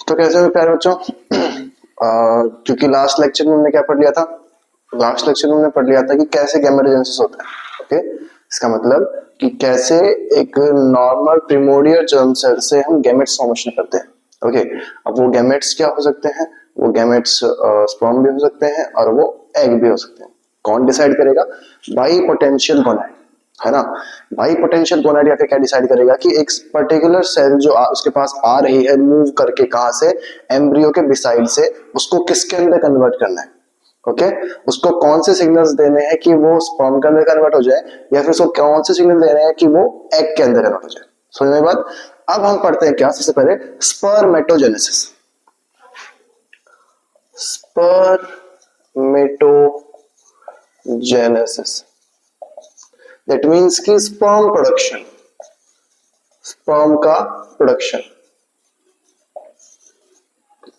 तो कैसे हुए प्यारे बच्चों? क्योंकि लास्ट लेक्चर में हमने क्या पढ़ लिया था? लास्ट लेक्चर में हमने पढ़ लिया था कि कैसे गैमेटोजेनेसिस होता है। ओके, इसका मतलब कि कैसे एक नॉर्मल प्रिमोर्डियल जर्म सेल से हम गैमेट्स फॉर्मेशन करते हैं। ओके, अब वो गैमेट्स क्या हो सकते हैं? वो गैमेट्स स्पर्म भी हो सकते हैं और वो एग भी हो सकते हैं। कौन डिसाइड करेगा? बाई पोटेंशियल गोनाड, है ना। बाई पोटेंशियल गोनाड या फिर क्या डिसाइड करेगा कि एक पर्टिकुलर सेल जो उसके पास आ रही है मूव करके, कहां से? एम्ब्रियो के बिसाइड से, उसको किसके अंदर कन्वर्ट करना है। ओके, उसको कौन से सिग्नल्स देने हैं कि वो स्पर्म के अंदर कन्वर्ट हो जाए, या फिर उसको कौन से सिग्नल देने हैं कि वो एग के अंदर कन्वर्ट हो जाए। समझने के बाद अब हम पढ़ते हैं क्या? सबसे पहले स्पर्मेटोजेनेसिस। स्पर्मेटोजेनेसिस दैट मीन्स की स्पर्म प्रोडक्शन, स्पर्म का प्रोडक्शन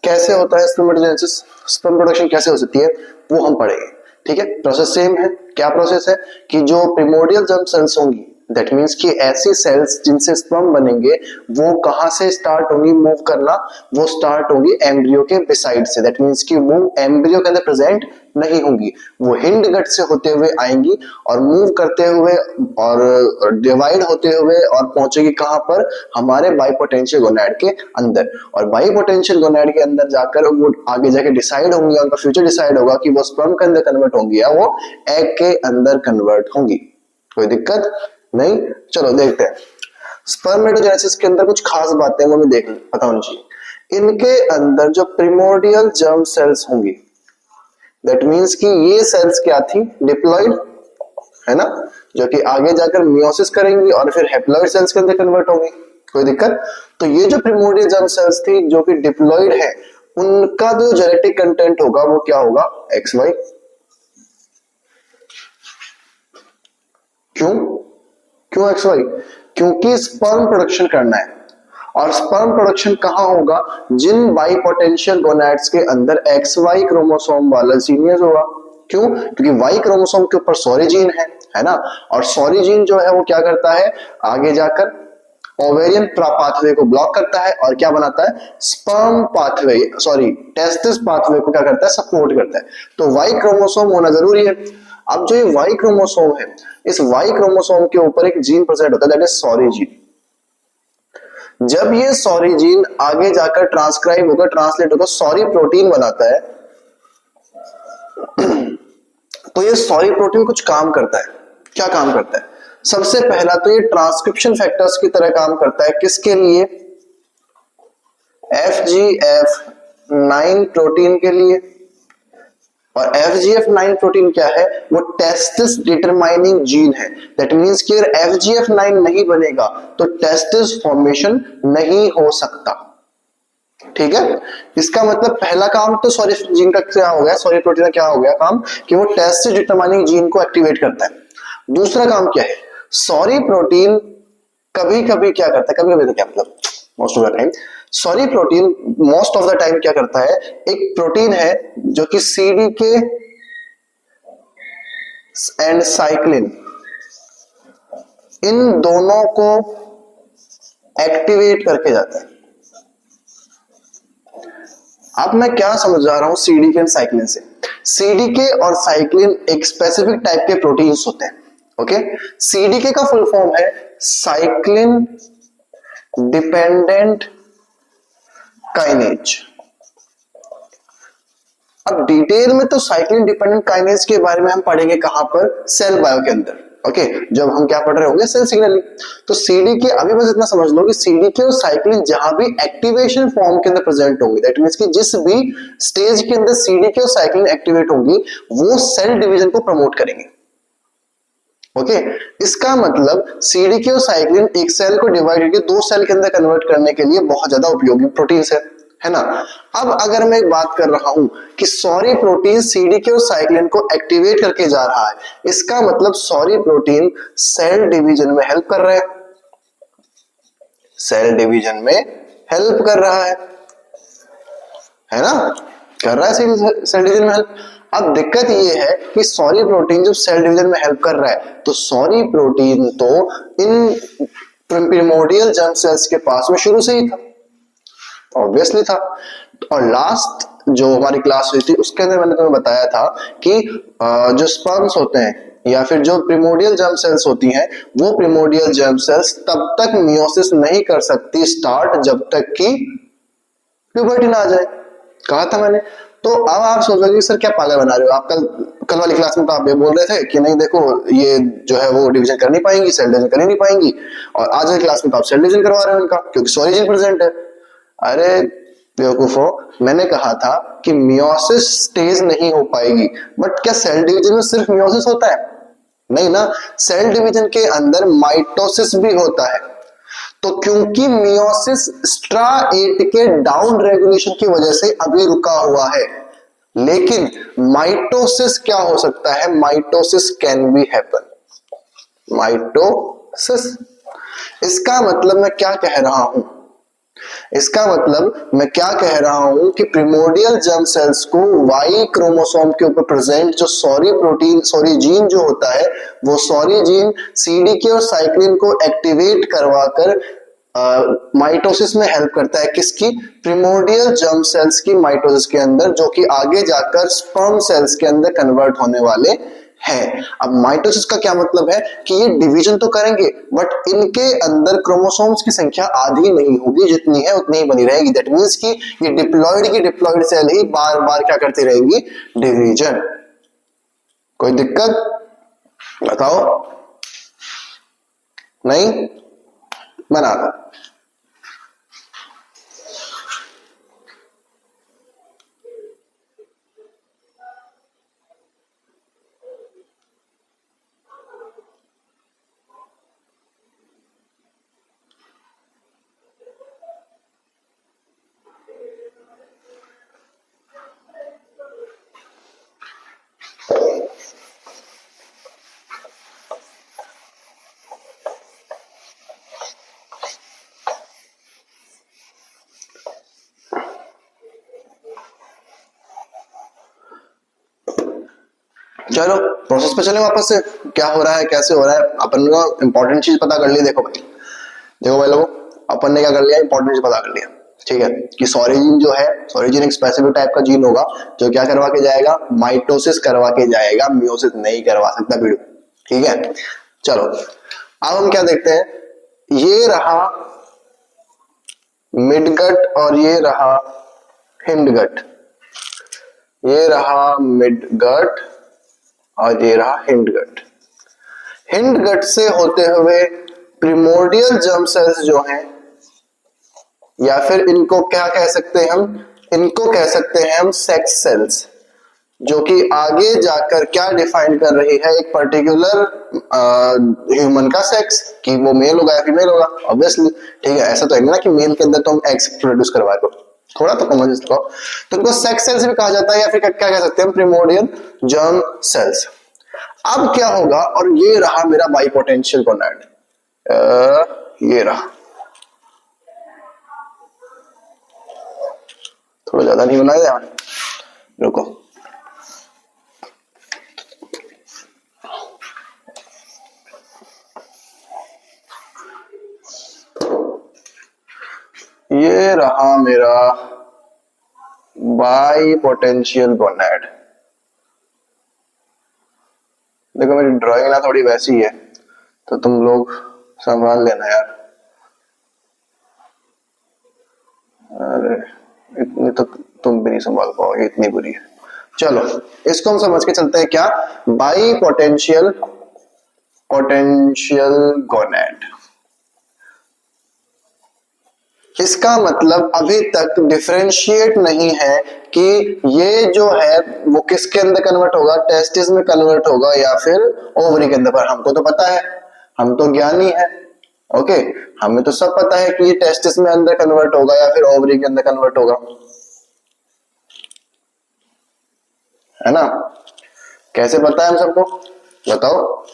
कैसे होता है। स्पर्मेटोजेनेसिस, स्पर्म प्रोडक्शन कैसे हो सकती है वो हम पढ़ेंगे। ठीक है, प्रोसेस सेम है। क्या प्रोसेस है? कि जो प्रिमोर्डियल जर्म सेल्स होंगी, दैट मीन्स कि ऐसी सेल्स जिनसे स्पर्म बनेंगे, वो कहां से स्टार्ट होंगी मूव करना? वो स्टार्ट होंगी एम्ब्रियो के बिसाइड से। दैट मीन्स कि वो एम्ब्रियो के अंदर प्रेजेंट नहीं होंगी, वो हिंड गट से होते हुए आएंगी और मूव करते हुए और डिवाइड होते हुए और पहुंचेगी कहां पर? हमारे बाइपोटेंशियल गोनाड के अंदर। और बाइपोटेंशियल गोनाड के अंदर जाकर वो आगे जाके डिसाइड होंगी, उनका फ्यूचर डिसाइड होगा कि वो स्पर्म के अंदर कन्वर्ट होंगी या वो एग के अंदर कन्वर्ट होंगी। कोई दिक्कत नहीं? चलो देखते हैं। स्पर्मेटोजेनेसिस के अंदर कुछ खास बातें वो हमें देख पता होनी चाहिए। इनके अंदर जो प्रिमोर्डियल जर्म सेल्स होंगी, दैट मीन्स कि ये सेल्स क्या थी? डिप्लॉइड, है ना, जो कि आगे जाकर मियोसिस करेंगी और फिर हैप्लॉइड सेल्स के अंदर कन्वर्ट होंगी। कोई दिक्कत? तो ये जो प्रिमोर्डियल जर्म सेल्स थी जो कि डिप्लॉइड है, उनका जो जेनेटिक कंटेंट होगा वो क्या होगा? XY। क्यों? क्यों XY? क्योंकि स्पर्म प्रोडक्शन करना है, और स्पर्म प्रोडक्शन कहां होगा? जिन बाइपोटेंशियल गोनाड्स के अंदर XY क्रोमोसोम वाला जीनियस होगा। क्यों? क्योंकि Y क्रोमोसोम के ऊपर सॉरी जीन है ना, और सॉरी जीन जो है वो क्या करता है? आगे जाकर ओवेरियन पाथवे को ब्लॉक करता है और क्या बनाता है? Sperm pathway, sorry testis pathway को क्या करता है? सपोर्ट करता है। तो Y क्रोमोसोम होना जरूरी है। अब जो ये Y क्रोमोसोम है, इस Y क्रोमोसोम के ऊपर एक जीन प्रेजेंट होता है, दैट इज सॉरी जीन। जब ये सॉरी जीन आगे जाकर ट्रांसक्राइब होकर, ट्रांसलेट होकर सॉरी प्रोटीन बनाता है, तो ये सॉरी प्रोटीन कुछ काम करता है। क्या काम करता है? सबसे पहला तो ये ट्रांसक्रिप्शन फैक्टर्स की तरह काम करता है। किसके लिए? FGF9 प्रोटीन के लिए। और FGF9 प्रोटीन क्या है? वो टेस्टिस डिटरमाइनिंग जीन है। दैट मींस कि अगर FGF9 नहीं बनेगा तो टेस्टिस फॉर्मेशन नहीं हो सकता। ठीक है, इसका मतलब पहला काम तो सॉरी जीन का क्या हो गया? सॉरी प्रोटीन का क्या हो गया काम? कि वो टेस्टिस डिटरमाइनिंग जीन को एक्टिवेट करता है। दूसरा काम क्या है? सॉरी प्रोटीन कभी कभी क्या करता है? कभी कभी तो क्या मतलब most of the time, sorry protein most of the time क्या करता है? एक प्रोटीन है जो कि CDK एंड साइक्लिन, इन दोनों को एक्टिवेट करके जाता है। अब मैं क्या समझ जा रहा हूं CDK एंड साइक्लिन से? CDK और साइक्लिन एक स्पेसिफिक टाइप के प्रोटीन्स होते हैं। ओके, CDK का फुल फॉर्म है साइक्लिन डिपेंडेंट काइनेज। अब डिटेल में तो साइक्लिन डिपेंडेंट काइनेज के बारे में हम पढ़ेंगे कहां पर? सेल बायो के अंदर। ओके, जब हम क्या पढ़ रहे होंगे? Cell signalling. तो CDK, अभी बस इतना समझ लो कि CDK और साइक्लिन जहां भी एक्टिवेशन फॉर्म के अंदर प्रेजेंट होंगे, दैट मींस कि जिस भी स्टेज के अंदर CDK और साइक्लिन एक्टिवेट होंगी, वो सेल डिवीजन को प्रमोट करेंगे। ओके, इसका मतलब CDK और साइक्लिन एक सेल को डिवाइड करके दो सेल के अंदर कन्वर्ट करने के लिए बहुत ज्यादा उपयोगी प्रोटीन्स है ना। अब अगर मैं एक बात कर रहा हूं कि सॉरी प्रोटीन CDK और साइक्लिन को एक्टिवेट करके जा रहा है, इसका मतलब सॉरी प्रोटीन सेल डिवीजन में हेल्प कर रहा है। सेल डिवीजन में हेल्प कर रहा है ना, कर रहा है सेल डिवीजन में हेल्प। अब दिक्कत ये है कि सॉरी प्रोटीन जब सेल डिवीजन में हेल्प कर रहा है, तो सॉरी प्रोटीन तो इन प्रिमोर्डियल जर्म सेल्स के पास में शुरू से ही था। ऑब्वियसली था। और लास्ट जो हमारी क्लास हुई थी उसके अंदर मैंने तुम्हें बताया था कि जो स्पर्म्स होते हैं या फिर जो प्रिमोडियल जर्म सेल्स होती हैं, वो प्रिमोडियल जर्म सेल्स तब तक मियोसिस नहीं कर सकती स्टार्ट जब तक कि प्यूबर्टी ना आ जाए। कहा था मैंने। तो अब आप सोचोगे सर क्या पागल बना रहे हो आप, कल वाली क्लास में तो आप ये बोल रहे थे कि नहीं देखो ये जो है वो डिवीजन कर नहीं पाएंगी, सेल डिवीजन कर ही नहीं पाएंगी, और आज वाली क्लास में तो आप सेल डिवीजन करवा रहे हो उनका क्योंकि सॉरी जीन प्रेजेंट है। अरे बेवकूफो, मैंने कहा था कि मियोसिस स्टेज नहीं हो पाएगी, बट क्या सेल डिवीजन में सिर्फ मियोसिस होता है? नहीं ना, सेल डिवीजन के अंदर माइटोसिस भी होता है। तो क्योंकि मियोसिस स्ट्रा 8 के डाउन रेगुलेशन की वजह से अभी रुका हुआ है, लेकिन माइटोसिस क्या हो सकता है? Mitosis can be happen. Mitosis, इसका मतलब मैं क्या कह रहा हूं? इसका मतलब मैं क्या कह रहा हूं कि प्रिमोडियल जर्म सेल्स को वाई क्रोमोसोम के ऊपर प्रेजेंट जो सॉरी प्रोटीन, सॉरी जीन जो होता है, वो सॉरी जीन सीडीके और साइक्लिन को एक्टिवेट करवाकर माइटोसिस में हेल्प करता है। किसकी? प्रिमोडियल जर्म सेल्स की माइटोसिस के अंदर, जो कि आगे जाकर स्पर्म सेल्स के अंदर कन्वर्ट होने वाले हैं। अब माइटोसिस का क्या मतलब है कि ये डिवीजन तो करेंगे बट इनके अंदर क्रोमोसोम्स की संख्या आधी नहीं होगी, जितनी है उतनी ही बनी रहेगी। दैट मींस कि ये डिप्लॉयड सेल ही बार बार क्या करती रहेंगी? डिवीजन। कोई दिक्कत बताओ? नहीं बना था। चलो प्रोसेस पे चले वापस से, क्या हो रहा है कैसे हो रहा है। अपन ने इंपॉर्टेंट चीज पता कर ली। देखो भाई लोगों, अपन ने क्या कर लिया? इंपॉर्टेंट चीज पता कर लिया, ठीक है, कि सॉरीजीन जो है, सॉरीजीन एक स्पेसिफिक टाइप का जीन होगा जो क्या करवा के जाएगा? माइटोसिस करवा के जाएगा, मियोसिस नहीं करवा सकता वीडियो, ठीक है। चलो अब हम क्या देखते हैं, ये रहा मिडगट और ये रहा हिंडगट, ये रहा मिडगट और ये रहा हिंडगट। हिंडगट से होते हुए प्रिमोर्डियल जर्म सेल्स जो हैं, या फिर इनको क्या कह सकते हैं हम? इनको कह सकते हैं हम सेक्स सेल्स, जो कि आगे जाकर क्या डिफाइन कर रही है? एक पर्टिकुलर ह्यूमन का सेक्स, कि वो मेल होगा या फीमेल होगा, ऑब्वियसली, ठीक है। ऐसा तो है ना कि मेल के अंदर तो हम एग्स प्रोड्यूस करवा दो, थोड़ा तो कॉमन इसको। तो इनको सेक्स सेल्स भी कहा जाता है, या फिर क्या कह सकते हैं? प्रिमोर्डियल जर्म सेल्स। अब क्या होगा? और ये रहा मेरा बाई पोटेंशियल गोनाड, ये रहा, थोड़ा ज्यादा नहीं बनाया ध्यान, रुको। ये रहा मेरा बाई पोटेंशियल गोनाड। देखो मेरी ड्राइंग ना थोड़ी वैसी है, तो तुम लोग संभाल लेना यार। अरे इतनी तो तुम भी नहीं संभाल पाओगे, इतनी बुरी है। चलो इसको हम समझ के चलते हैं, क्या? By potential gonad. इसका मतलब अभी तक डिफरेंशिएट नहीं है कि ये जो है वो किसके अंदर कन्वर्ट होगा? टेस्टिस में कन्वर्ट होगा या फिर ओवरी के अंदर। पर हमको तो पता है, हम तो ज्ञानी है, ओके, हमें तो सब पता है कि ये टेस्टिस में अंदर कन्वर्ट होगा या फिर ओवरी के अंदर कन्वर्ट होगा, है ना? कैसे पता है हम सबको? बताओ।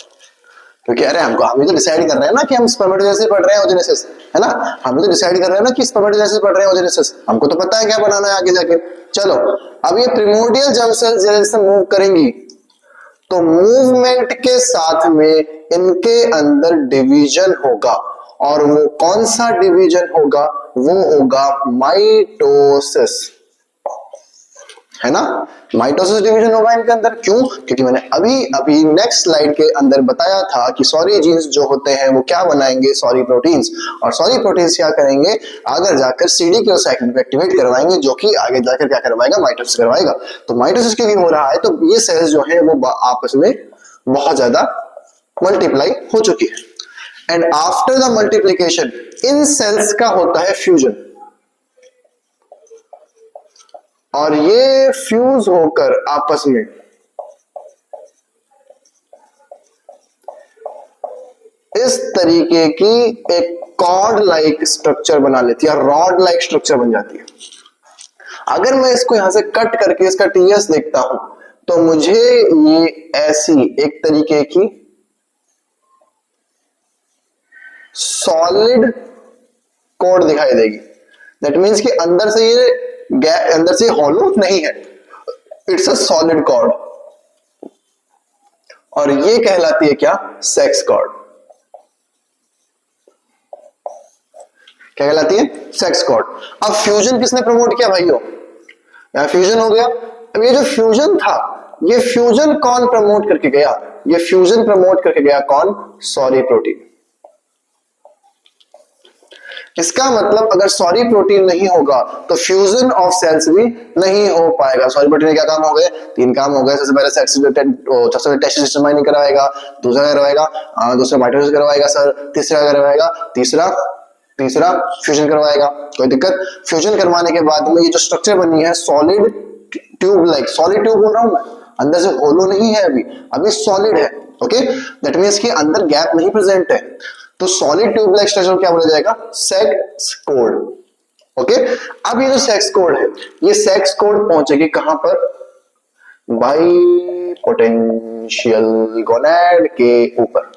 क्योंकि अरे हमको, हम तो डिसाइड कर रहे हैं ना कि हम स्पर्मेटोजेनेसिस पढ़ रहे हैं, ओजेनेसिस, है ना? हम तो डिसाइड कर रहे हैं ना कि स्पर्मेटोजेनेसिस पढ़ रहे हैं, ओजेनेसिस, हमको तो पता है क्या बनाना है आगे जाके। चलो अब ये प्रिमोर्डियल जर्म सेल्स जैसे मूव करेंगी, तो मूवमेंट के साथ में इनके अंदर डिवीजन होगा, और वो कौन सा डिवीजन होगा? वो होगा माइटोसिस, है ना। माइटोसिस डिवीजन होगा इनके अंदर। क्यों? क्योंकि मैंने अभी अभी नेक्स्ट स्लाइड के अंदर बताया था कि सॉरी जीन्स जो होते हैं वो क्या बनाएंगे, सॉरी प्रोटीन्स, और सॉरी प्रोटीन्स क्या करेंगे, आगे जाकर सीडी साइकिल को एक्टिवेट करवाएंगे, जो कि आगे जाकर क्या करवाएगा, माइटोसिस करवाएगा। तो माइटोसिस क्योंकि हो रहा है तो ये सेल्स जो है वो आपस में बहुत ज्यादा मल्टीप्लाई हो चुकी है। And after the multiplication in cells का होता है फ्यूजन, और ये फ्यूज होकर आपस में इस तरीके की एक कॉर्ड लाइक स्ट्रक्चर बना लेती है, रॉड लाइक स्ट्रक्चर बन जाती है। अगर मैं इसको यहां से कट करके इसका टीएस देखता हूं तो मुझे ये ऐसी एक तरीके की सॉलिड कोड दिखाई देगी। दैट मीन्स कि अंदर से ये गैप, अंदर से हॉलो नहीं है, इट्स अ सॉलिड कॉर्ड, और ये कहलाती है क्या, सेक्स कॉर्ड। क्या कहलाती है, सेक्स कॉर्ड। अब फ्यूजन किसने प्रमोट किया भाइयों, यहां फ्यूजन हो गया। अब ये जो फ्यूजन था, ये फ्यूजन कौन प्रमोट करके गया, ये फ्यूजन प्रमोट करके गया कौन, सॉरी प्रोटीन। इसका मतलब अगर सॉरी प्रोटीन नहीं होगा तो फ्यूजन ऑफ सेल्स भी नहीं हो पाएगा। सॉरी प्रोटीन के क्या काम हो गए, तीन काम हो गए। सबसे पहले सेक्स, सबसे पहले टेस्टिस माइनिंग करवाएगा, दूसरा करवाएगा, दूसरा माइटोसिस करवाएगा सर, तीसरा करवाएगा, तीसरा फ्यूजन करवाएगा। कोई दिक्कत? फ्यूजन करवाने के बाद में ये जो स्ट्रक्चर बनी है solid tube like, solid tube बोल रहा हूं मैं, अंदर से होलो नहीं है, अभी सॉलिड है। ओके, दैट मींस कि अंदर गैप नहीं प्रेजेंट है, तो सॉलिड ट्यूब लाइक स्ट्रक्चर क्या बोला जाएगा, सेक्स कोड। ओके, अब ये जो सेक्स कोड है, ये सेक्स कोड पहुंचेगी कहां पर, बाई पोटेंशियल गोनैड के ऊपर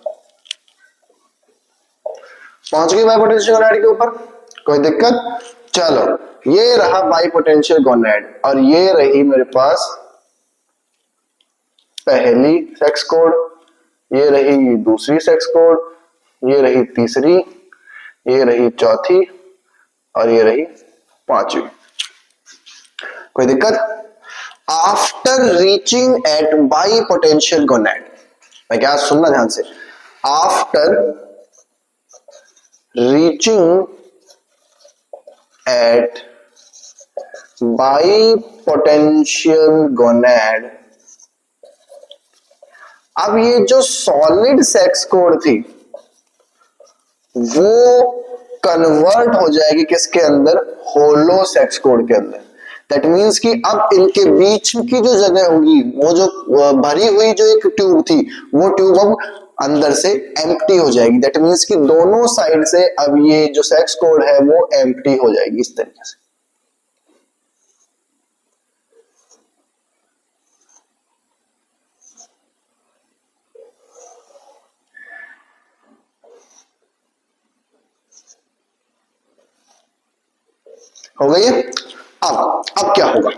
पहुंच गई, बाई पोटेंशियल गोनैड के ऊपर। कोई दिक्कत? चलो, ये रहा बाई पोटेंशियल गोनैड, और ये रही मेरे पास पहली सेक्स कोड, ये रही दूसरी सेक्स कोड, ये रही तीसरी, ये रही चौथी, और ये रही पांचवी। कोई दिक्कत? After reaching at bipotential gonad, मैं क्या, सुनना ध्यान से, after reaching at bipotential gonad, अब ये जो सॉलिड सेक्स कोड थी वो कन्वर्ट हो जाएगी किसके अंदर, होलो सेक्स कोड के अंदर। दैट मीन्स कि अब इनके बीच की जो जगह होगी, वो जो भरी हुई जो एक ट्यूब थी, वो ट्यूब अब अंदर से एम्प्टी हो जाएगी। दैट मीन्स कि दोनों साइड से अब ये जो सेक्स कोड है वो एम्प्टी हो जाएगी इस तरीके से। हो गई है? अब क्या होगा,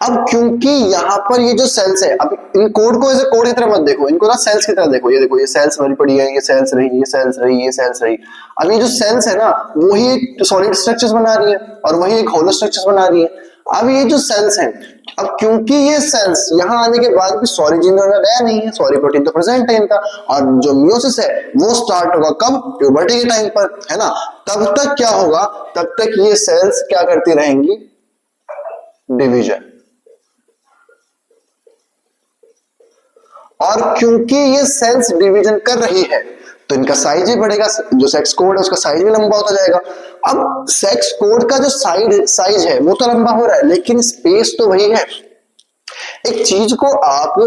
अब क्योंकि यहां पर ये जो सेल्स है, अब इन कोड को ऐसे कोड की तरह मत देखो, इनको ना सेल्स की तरह देखो। ये देखो, ये सेल्स भरी पड़ी है, ये सेल्स रही, ये सेल्स रही, ये सेल्स रही। अब ये जो सेल्स है ना, वही एक सॉलिड स्ट्रक्चर्स बना रही है और वही एक होलो स्ट्रक्चर्स बना रही है। अब ये जो सेल्स हैं, अब क्योंकि ये सेल्स यहां आने के बाद भी सॉरी जीन गया नहीं है, सॉरी प्रोटीन तो प्रेजेंट है इनका, और जो मियोसिस है वो स्टार्ट होगा कब, प्यूबर्टी के टाइम पर, है ना। तब तक क्या होगा, तब तक ये सेल्स क्या करती रहेंगी, डिवीजन। और क्योंकि ये सेल्स डिवीजन कर रही है तो इनका साइज भी बढ़ेगा, जो सेक्स कोड है उसका साइज भी लंबा होता जाएगा। अब सेक्स कोड का जो साइज है वो तो लंबा हो रहा है, लेकिन स्पेस तो वही है। एक चीज को आप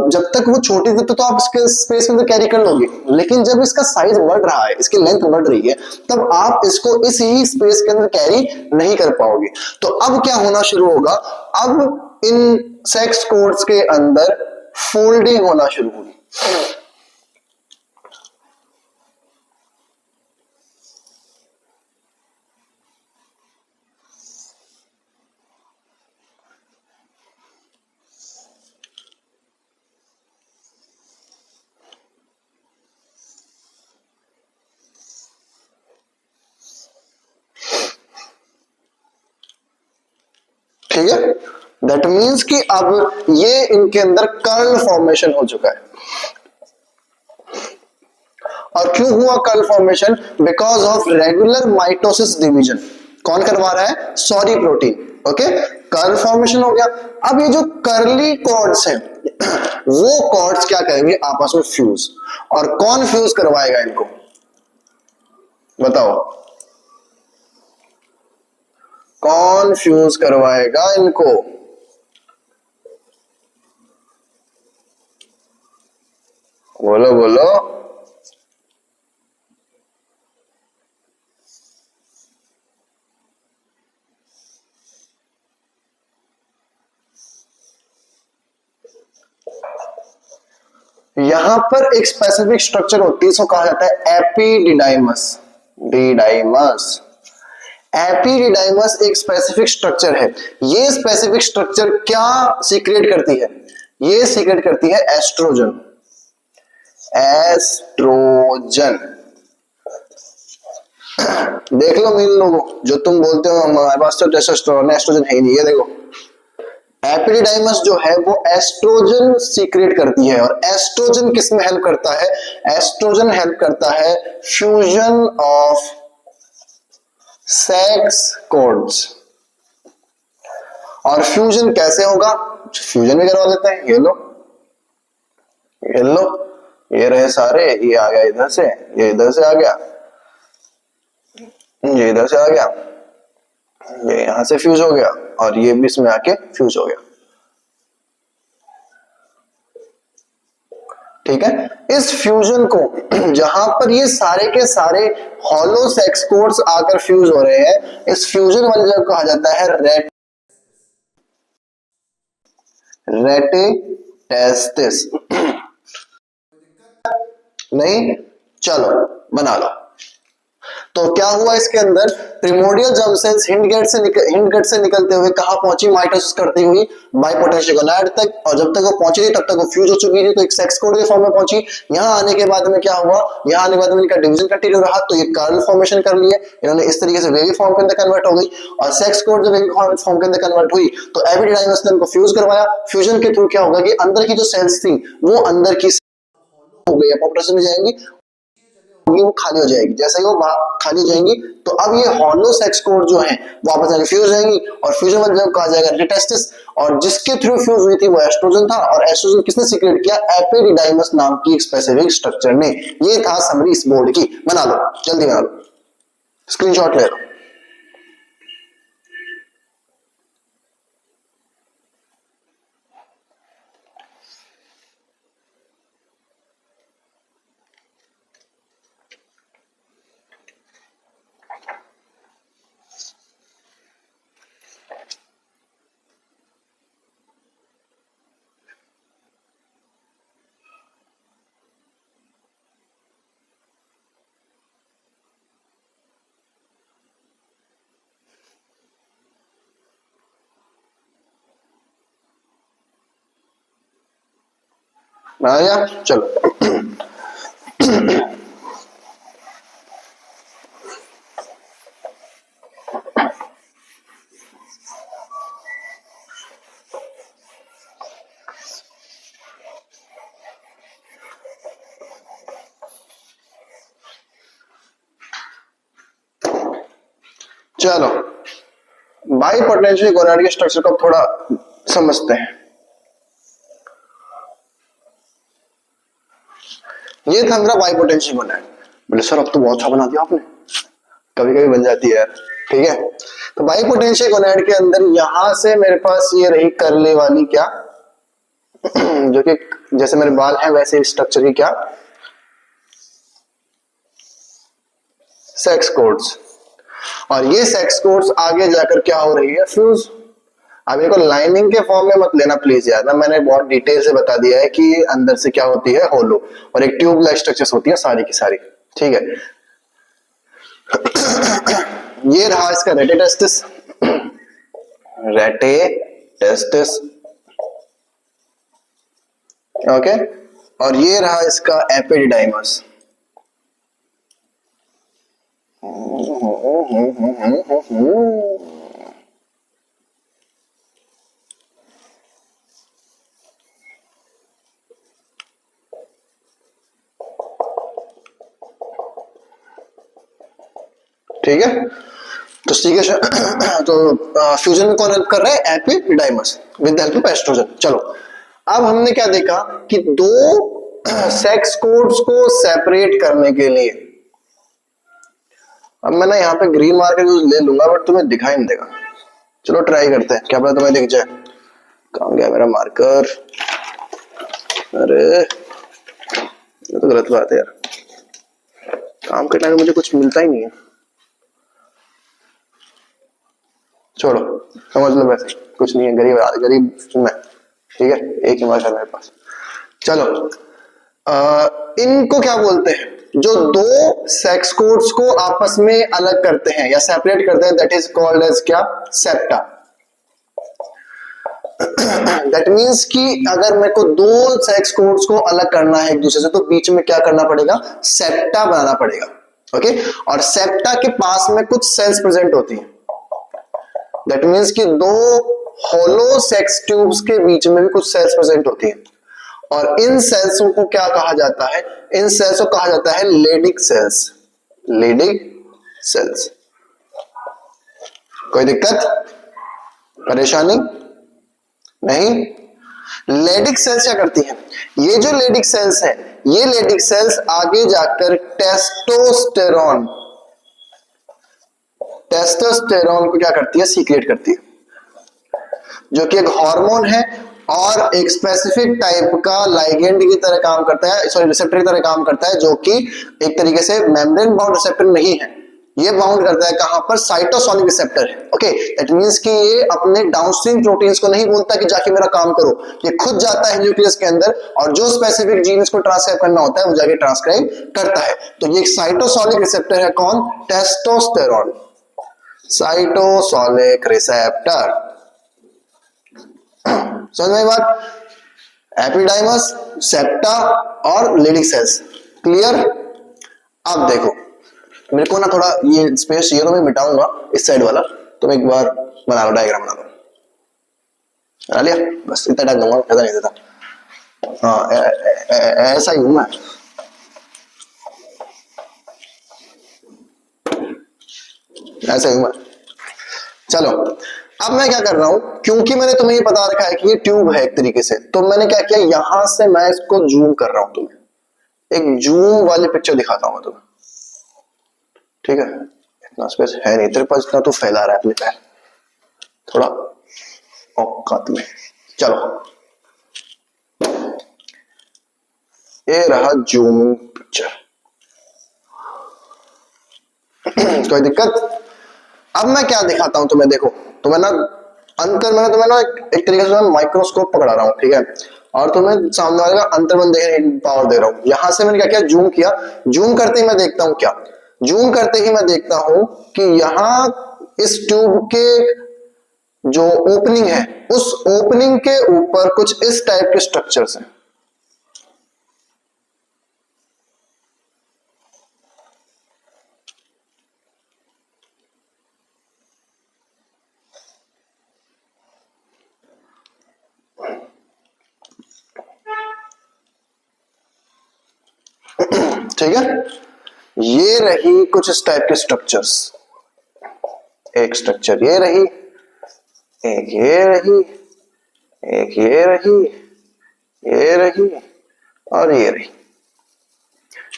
जब तक वो छोटी थी तो आप इसके स्पेस के अंदर कैरी कर लोगे, लेकिन जब इसका साइज बढ़ रहा है, इसकी लेंथ बढ़ रही है, तब आप इसको इस ही स्पेस के अंदर कैरी नहीं कर पाओगे। तो अब क्या होना शुरू होगा, अब इन सेक्स कोड्स के अंदर फोल्डिंग होना शुरू होगी। ठीक है, दैट मीन्स कि अब ये इनके अंदर कर्ल फॉर्मेशन हो चुका है। और क्यों हुआ curl formation? Because of regular mitosis division. कौन करवा रहा है? Sorry protein. Okay, curl formation हो गया। अब ये जो कर्ली कॉर्ड्स हैं वो कॉर्ड्स क्या करेंगे? आपस में फ्यूज। और कौन फ्यूज करवाएगा इनको? बताओ, कौन फ्यूज करवाएगा इनको? बोलो बोलो। यहां पर एक स्पेसिफिक स्ट्रक्चर होती है, इसको कहा जाता है एपिडिडाइमस। डिडाइमस, एपिडिडाइमस एक स्पेसिफिक स्ट्रक्चर है। ये स्पेसिफिक स्ट्रक्चर क्या सीक्रेट करती है? ये सीक्रेट करती है एस्ट्रोजन। एस्ट्रोजन, देख लो इन लोगों, जो तुम बोलते हो हमारे पास तो टेस्टोस्टेरोन है, एस्ट्रोजन है ही नहीं। ये देखो, एपिडिडाइमस जो है वो एस्ट्रोजन सीक्रेट करती है। और एस्ट्रोजन किस में हेल्प करता है? एस्ट्रोजन हेल्प करता है फ्यूजन ऑफ सेक्स कोड्स। और फ्यूजन कैसे होगा? फ्यूजन भी करवा देते हैं। ये लो, ये लो, ये रहे सारे, ये आ गया इधर से, ये इधर से आ गया, ये इधर से आ गया, ये यहां से फ्यूज हो गया, और ये भी इसमें आके फ्यूज हो गया। ठीक है, इस फ्यूजन को जहां पर ये सारे के सारे हॉलो सेक्स कोड्स आकर फ्यूज हो रहे हैं, इस फ्यूजन वाली जगह कहा जाता है रेटिटेस्टिस। नहीं, चलो बना लो। तो क्या हुआ इसके अंदर? प्रिमोर्डियल जर्म सेल्स हिंडगट से निकलते हुए कहां पहुंची? माइटोसिस करती हुई बाइपोटेंशियल गोनाड तक। और जब तक वो पहुंची थी तब तक वो फ्यूज हो चुकी थी, तो एक सेक्स कोड के फॉर्म में पहुंची। यहां आने के बाद में क्या हुआ? यहां आने के बाद में इनका डिवीजन कंटिन्यू रहा, तो ये कर्ल फॉर्मेशन कर लिए इन्होंने, इस तरीके से वेवी फॉर्म के अंदर कन्वर्ट हो गई। और सेक्स कोड जब वेवी फॉर्म के अंदर कन्वर्ट हुई तो एपिडिडाइमस ने इनको फ्यूज करवाया। फ्यूजन के थ्रू क्या होगा कि अंदर की जो सेल्स थी वो अंदर की हो गई, पॉपुलेशन में जाएंगी, वो खाली हो जाएगी। जैसे ही वो खाली हो जाएंगी तो अब ये हॉलो सेक्स कोड जो है वो आपस में फ्यूज हो जाएंगी। और फ्यूजन मतलब कहा जाएगा रेटिटेस्टिस। और जिसके थ्रू फ्यूज हुई थी वो एस्ट्रोजन था। और एस्ट्रोजन किसने सीक्रेट किया? एपिडिडाइमस नाम की एक स्पेसिफिक स्ट्रक्चर ने। ये था समरी इस बोर्ड की। बना लो, जल्दी बना लो, स्क्रीनशॉट ले लो। आया, चलो चलो बाइपोटेंशियल गोनाड के स्ट्रक्चर को थोड़ा समझते हैं। ये था मेरा बाइपोटेंशियल गोनाड। बोले सर अब तो बहुत अच्छा बना दिया आपने। कभी कभी बन जाती है यार। ठीक है, तो बाइपोटेंशियल गोनाड के अंदर यहां से मेरे पास ये रही करले वाली क्या जो कि जैसे मेरे बाल हैं वैसे स्ट्रक्चर की क्या? Sex codes. और ये सेक्स कोड्स आगे जाकर क्या हो रही है? फ्यूज। अब इनको लाइनिंग के फॉर्म में मत लेना प्लीज यार, ना मैंने बहुत डिटेल से बता दिया है कि अंदर से क्या होती है? होलो, और एक ट्यूब लाइक स्ट्रक्चर्स होती है सारी की सारी। ठीक है, ये रहा इसका रेटिटेस्टिस। Rete testis, okay. और ये रहा इसका एपिडिडाइमस। ठीक है, तो तो फ्यूजन में कौन हेल्प कर रहा है? Epididymis with the help of estrogen. चलो अब हमने क्या देखा कि दो सेक्स कोड्स को सेपरेट करने के लिए, अब मैं ना यहाँ पे ग्रीन मार्कर यूज ले लूंगा बट तुम्हें दिखाई नहीं देगा। चलो ट्राई करते हैं, क्या पता तुम्हें दिख जाए। कहाँ गया मेरा मार्कर? अरे ये तो गलत बात है यार, काम के टाइम मुझे कुछ मिलता ही नहीं है। छोड़ो, समझ लो वैसे कुछ नहीं है, गरीब गरीब मैं, ठीक है, एक ही मार्कर मेरे पास। चलो इनको क्या बोलते हैं? जो दो सेक्स कोड्स को आपस में अलग करते हैं या सेपरेट करते हैं, दैट इज कॉल्ड एज क्या? सेप्टा। दैट मीन्स कि अगर मेरे को दो सेक्स कोड्स को अलग करना है एक दूसरे से, तो बीच में क्या करना पड़ेगा? सेप्टा बनाना पड़ेगा। ओके, और सेप्टा के पास में कुछ सेल्स प्रेजेंट होती हैं। दैट मीन्स कि दो होलो सेक्स ट्यूब्स के बीच में भी कुछ सेल्स प्रेजेंट होती हैं, और इन सेल्स को क्या कहा जाता है? इन सेल्स को कहा जाता है लेडिक सेल्स। Leydig cells. कोई दिक्कत, परेशानी नहीं? लेडिक सेल्स क्या करती हैं? ये जो लेडिक सेल्स है, ये लेडिक सेल्स आगे जाकर टेस्टोस्टेरॉन को क्या करती है? सीक्रेट करती है, जो कि एक हार्मोन है और एक स्पेसिफिक टाइप का लाइगेंड की तरह काम करता है, सॉरी रिसेप्टर की तरह काम करता है, जो कि एक तरीके से मेम्ब्रेन बाउंड रिसेप्टर नहीं है। ये बाउंड करता है कहां पर? साइटोसोलिक रिसेप्टर है। ओके, दैट मींस कि ये अपने डाउनस्ट्रीम प्रोटीन्स को नहीं बोलता कि जाके मेरा काम करो, ये खुद जाता है न्यूक्लियस के अंदर और जो स्पेसिफिक जीन्स को ट्रांसक्राइब करना होता है वो जाके ट्रांसक्राइब करता है। तो ये एक साइटोसोलिक रिसेप्टर है। कौन? Testosterone, cytosolic receptor. समझ में बात? एपिडाइमस, सेप्टा और लेडिक सेल्स। क्लियर? अब देखो, मेरे को ना थोड़ा ये स्पेस चाहिए तो मैं मिटाऊंगा इस साइड वाला, तुम एक बार बना लो, डायग्राम बना लो। बना लिया? बस इतना टाइम दूंगा, ज्यादा नहीं देता। हाँ, ऐसा ही हूं मैं। ऐसा ही हूं मैं। चलो अब मैं क्या कर रहा हूं, क्योंकि मैंने तुम्हें ये बता रखा है कि ये ट्यूब है एक तरीके से, तो मैंने क्या किया, यहां से मैं इसको जूम कर रहा हूं। तुम्हें एक जूम वाली पिक्चर दिखाता हूं मैं तुम्हें, ठीक है? इतना स्पेस है नहीं तेरे पास, इतना तो फैला रहा है अपने पैर, थोड़ा औकात में। चलो ये रहा जूम पिक्चर। कोई दिक्कत? अब मैं क्या दिखाता हूं तुम्हें, देखो तुम्हें ना अंतर, मैंने तुम्हें ना एक तरीके से माइक्रोस्कोप पकड़ा रहा हूं, ठीक है, और तुम्हें सामने वाले का अंतर्मन देखने की पावर दे रहा हूं। यहां से मैंने क्या किया, जूम किया। जूम करते ही मैं देखता हूं क्या, जूम करते ही मैं देखता हूं कि यहां इस ट्यूब के जो ओपनिंग है, उस ओपनिंग के ऊपर कुछ इस टाइप के स्ट्रक्चर्स हैं। ठीक है, ये रही कुछ इस टाइप के स्ट्रक्चर्स। एक स्ट्रक्चर ये रही, एक ये रही, एक ये रही, ये रही और ये रही।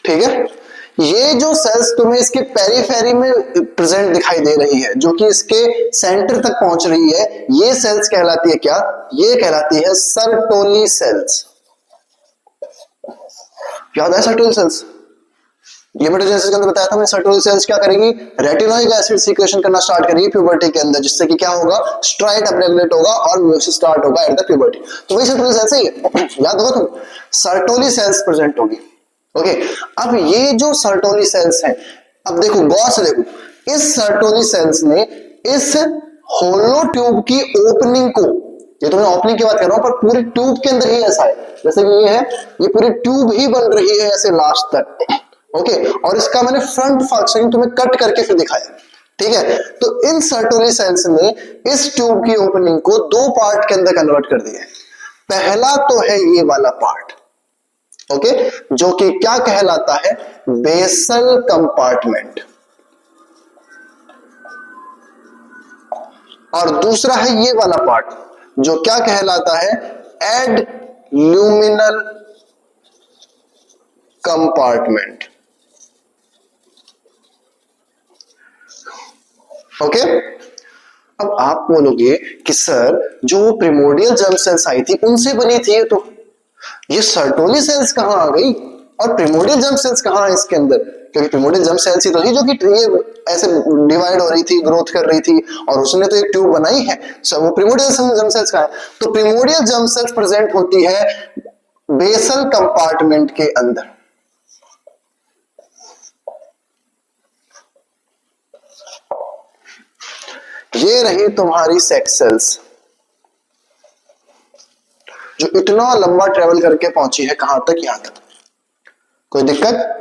ठीक है, ये जो सेल्स तुम्हें इसके पेरीफेरी में प्रेजेंट दिखाई दे रही है, जो कि इसके सेंटर तक पहुंच रही है, ये सेल्स कहलाती है क्या? ये कहलाती है सर्टोली सेल्स। याद है सर्टोली सेल्स? ये मेटाजेनेसिस के अंदर बताया था मैंने। सर्टोली सेल्स क्या करेगी? रेटिनोइक एसिड सीक्रेशन करना स्टार्ट करेगी प्यूबर्टी के अंदर, जिससे कि क्या होगा? स्ट्राइड अपरेगुलेट होगा और म्यूसिस स्टार्ट होगा एट द प्यूबर्टी। तो वही सर्टोली सेल्स है ये, याद होगा तुम, सर्टोली सेल्स प्रेजेंट होगी। ओके, अब ये जो सर्टोली सेल्स हैं, अब देखो गौर से देखो, इस सर्टोली सेल्स ने इस होलो ट्यूब की ओपनिंग को, ये तो मैं ओपनिंग की बात कर रहा हूं, पर पूरी ट्यूब के अंदर ही ऐसा है, जैसे कि ये है, ये पूरी ट्यूब ही बन रही है ऐसे लास्ट तक। ओके, और इसका मैंने फ्रंट फंक्शन तुम्हें कट करके फिर दिखाया। ठीक है, तो इन सर्टोली सेल्स ने इस ट्यूब की ओपनिंग को दो पार्ट के अंदर कन्वर्ट कर दिया। पहला तो है ये वाला पार्ट, ओके, जो कि क्या कहलाता है? Basal compartment. और दूसरा है ये वाला पार्ट जो क्या कहलाता है, एडल्यूमिनल कंपार्टमेंट। ओके, अब आप बोलोगे कि सर जो प्रिमोर्डियल जर्म सेल्स आई थी उनसे बनी थी, तो ये सर्टोली सेल्स कहां आ गई और प्रिमोर्डियल जर्म सेल्स कहां है इसके अंदर? क्योंकि प्रिमोर्डियल जर्म सेल्स ही तो थी जो कि ये ऐसे डिवाइड हो रही थी, ग्रोथ कर रही थी, और उसने तो एक ट्यूब बनाई है। सो वो प्रिमोर्डियल जर्म सेल्स कहां है? तो प्रिमोर्डियल जर्म सेल्स प्रेजेंट होती है बेसल कंपार्टमेंट के अंदर। ये रही तुम्हारी सेक्स सेल्स जो इतना लंबा ट्रेवल करके पहुंची है कहां तक? यहां तक। कोई दिक्कत?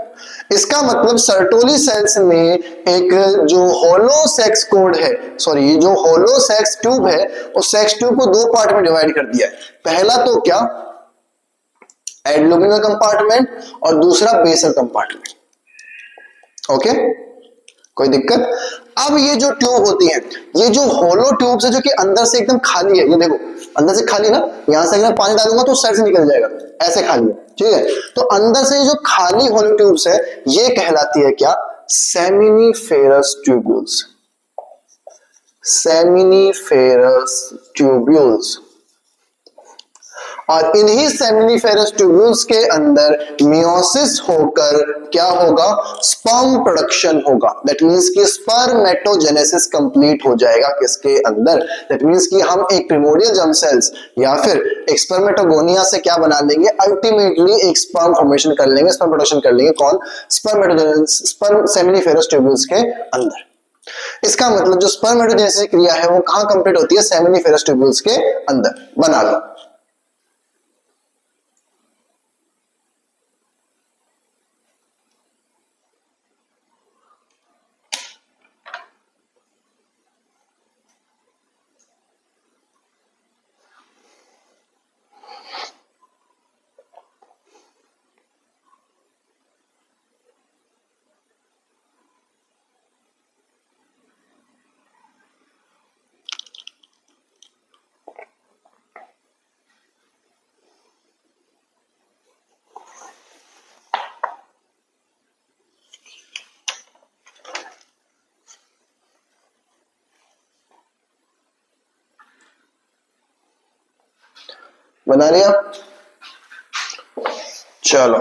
इसका मतलब सर्टोली सेल्स में एक जो होलो सेक्स कोड है, सॉरी जो होलो सेक्स ट्यूब है, उस सेक्स ट्यूब को दो पार्ट में डिवाइड कर दिया है। पहला तो क्या, एडल्यूमिनल कंपार्टमेंट, और दूसरा बेसल कंपार्टमेंट। ओके, कोई दिक्कत? अब ये जो ट्यूब होती है, ये जो होलो ट्यूब्स है जो कि अंदर से एकदम खाली है, ये देखो अंदर से खाली ना, यहां से अगर पानी डालूंगा तो उस साइड से निकल जाएगा, ऐसे खाली है, ठीक है। तो अंदर से जो खाली होलो ट्यूब्स है ये कहलाती है क्या, सेमिनिफेरस ट्यूब्यूल्स। Seminiferous tubules. और इन्हीं सेमिनिफेरस ट्यूब्यूल्स के अंदर मियोसिस होकर क्या होगा, स्पर्म प्रोडक्शन होगा। दैट मींस कि स्पर्मेटोजेनेसिस कंप्लीट हो जाएगा किसके अंदर? दैट मींस कि हम एक प्रिमोर्डियल जर्म सेल्स या फिर एक स्पर्मेटोगोनिया से क्या बना लेंगे, अल्टीमेटली एक स्पर्म फॉर्मेशन कर लेंगे, स्पर्म प्रोडक्शन कर लेंगे। कौन? स्पर्म सेमिनिफेरस ट्यूब्यूल्स के अंदर। इसका मतलब जो स्पर्मेटोजेनेसिस क्रिया है वो कहां कंप्लीट होती है? सेमिनिफेरस ट्यूब्यूल्स के अंदर। बना लो। बना लिया? चलो,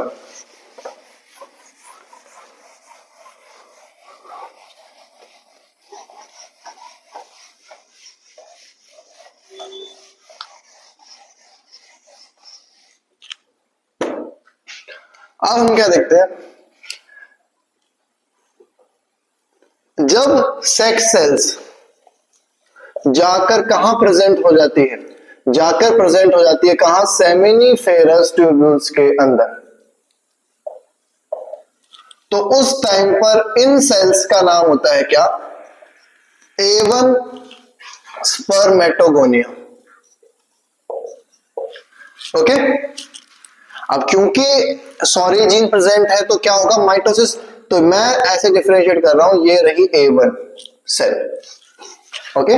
अब हम क्या देखते हैं, जब सेक्स सेल्स जाकर कहां प्रेजेंट हो जाती है, जाकर प्रेजेंट हो जाती है कहां, सेमिनिफेरस ट्यूब्यूल्स के अंदर, तो उस टाइम पर इन सेल्स का नाम होता है क्या, A1 स्पर्मेटोगोनिया। ओके, अब क्योंकि सॉरी जीन प्रेजेंट है तो क्या होगा, माइटोसिस। तो मैं ऐसे डिफरेंशिएट कर रहा हूं, ये रही A1 सेल। ओके,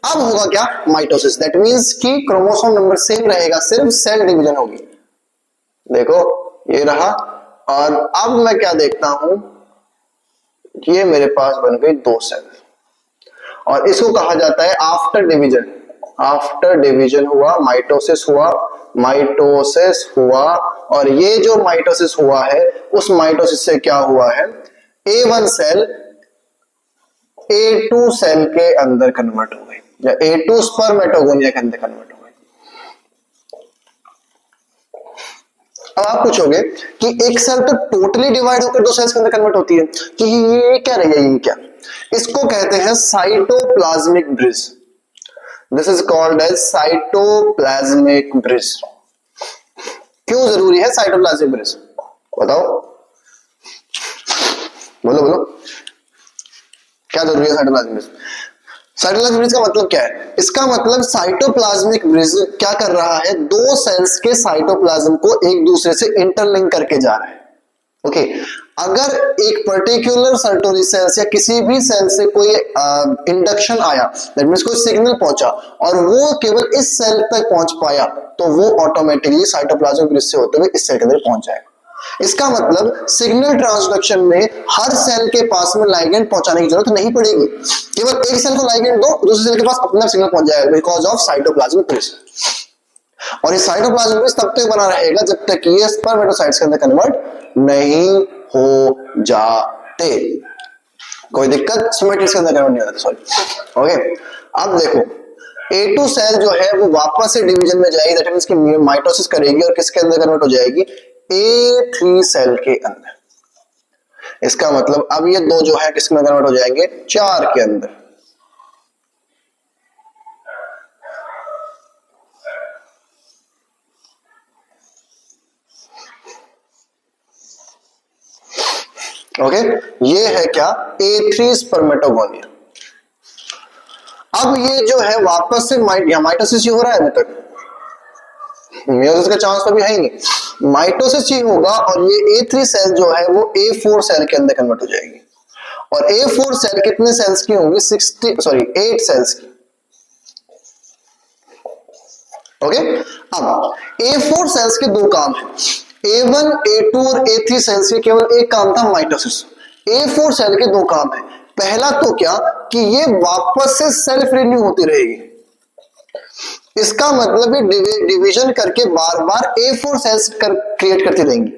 अब होगा क्या, माइटोसिस। दैट मींस कि क्रोमोसोम नंबर सेम रहेगा, सिर्फ सेल डिवीजन होगी। देखो ये रहा, और अब मैं क्या देखता हूं, ये मेरे पास बन गई दो सेल, और इसको कहा जाता है आफ्टर डिवीजन। आफ्टर डिवीजन हुआ, माइटोसिस हुआ, माइटोसिस हुआ, और ये जो माइटोसिस हुआ है उस माइटोसिस से क्या हुआ है, A1 सेल A2 सेल के अंदर कन्वर्ट हो गई, या A2 स्पर्मेटोगोनिया के अंदर कन्वर्ट हो गई। अब आप पूछोगे कि एक सेल तो टोटली डिवाइड होकर दो सेल्स के अंदर कन्वर्ट होती है, कि ये क्या रही है, ये क्या? इसको कहते हैं cytoplasmic bridge. This is called as cytoplasmic bridge. क्यों जरूरी है साइटोप्लाज्मिक ब्रिज, बताओ, बोलो बोलो, क्या जरूरी है साइटोप्लाज्मिक ब्रिज? साइटोप्लाज्मिक ब्रिज का मतलब क्या है? इसका मतलब साइटोप्लाज्मिक ब्रिज क्या कर रहा है, दो सेल्स के साइटोप्लाज्म को एक दूसरे से इंटरलिंक करके जा रहा है। ओके, अगर एक पर्टिकुलर सर्टोरी सेल्स या किसी भी सेल से कोई इंडक्शन आया, दैट मींस कोई सिग्नल पहुंचा और वो केवल इस सेल तक पहुंच पाया, तो वो ऑटोमेटिकली साइटोप्लाज्मिक ग्रिड से होते हुए इस सेल के अंदर पहुंच जाएगा। इसका मतलब सिग्नल ट्रांसडक्शन में हर सेल के पास में लाइगेंड पहुंचाने की जरूरत नहीं पड़ेगी, केवल एक सेल को लाइगेंड दो, दूसरे सेल के पास अपना सिग्नल पहुंच जाएगा बिकॉज ऑफ साइटोप्लाज्मिक ग्रिड। और ये साइटोप्लाज्मिक ग्रिड तब तक बना रहेगा जब तक ये स्पर्मेटोसाइट्स के अंदर कन्वर्ट नहीं हो जाते। कोई दिक्कत? स्पर्मेटोसाइट्स के अंदर कन्वर्ट नहीं होता, सॉरी। ओके, अब देखो A2 सेल जो है वो वापस से डिवीजन में जाएगी, दैट मींस कि माइटोसिस करेगी और किसके अंदर कन्वर्ट हो जाएगी? A3 सेल के अंदर। इसका मतलब अब ये दो जो है किसमें कन्वर्ट हो जाएंगे? 4 के अंदर। ओके, ये है क्या? A3 spermatogonia. अब ये जो है वापस से माइटोसिस ही हो रहा है, अभी तक मियोसिस का चांस तो भी है ही नहीं, माइटोसिस ही होगा और ये A3 सेल जो है वो A4 सेल के अंदर कन्वर्ट हो जाएगी। और A4 सेल कितने सेल्स की होंगी? 8 सेल्स की। ओके, अब A4 सेल्स के दो काम है, A1, A2 और A3 सेल्स के केवल एक काम था, माइटोसिस। A4 सेल के दो काम है, पहला तो क्या कि ये वापस से सेल्फ रिन्यू होती रहेगी, इसका मतलब ये डिवीजन करके बार बार A4 सेल्स क्रिएट करती रहेंगी।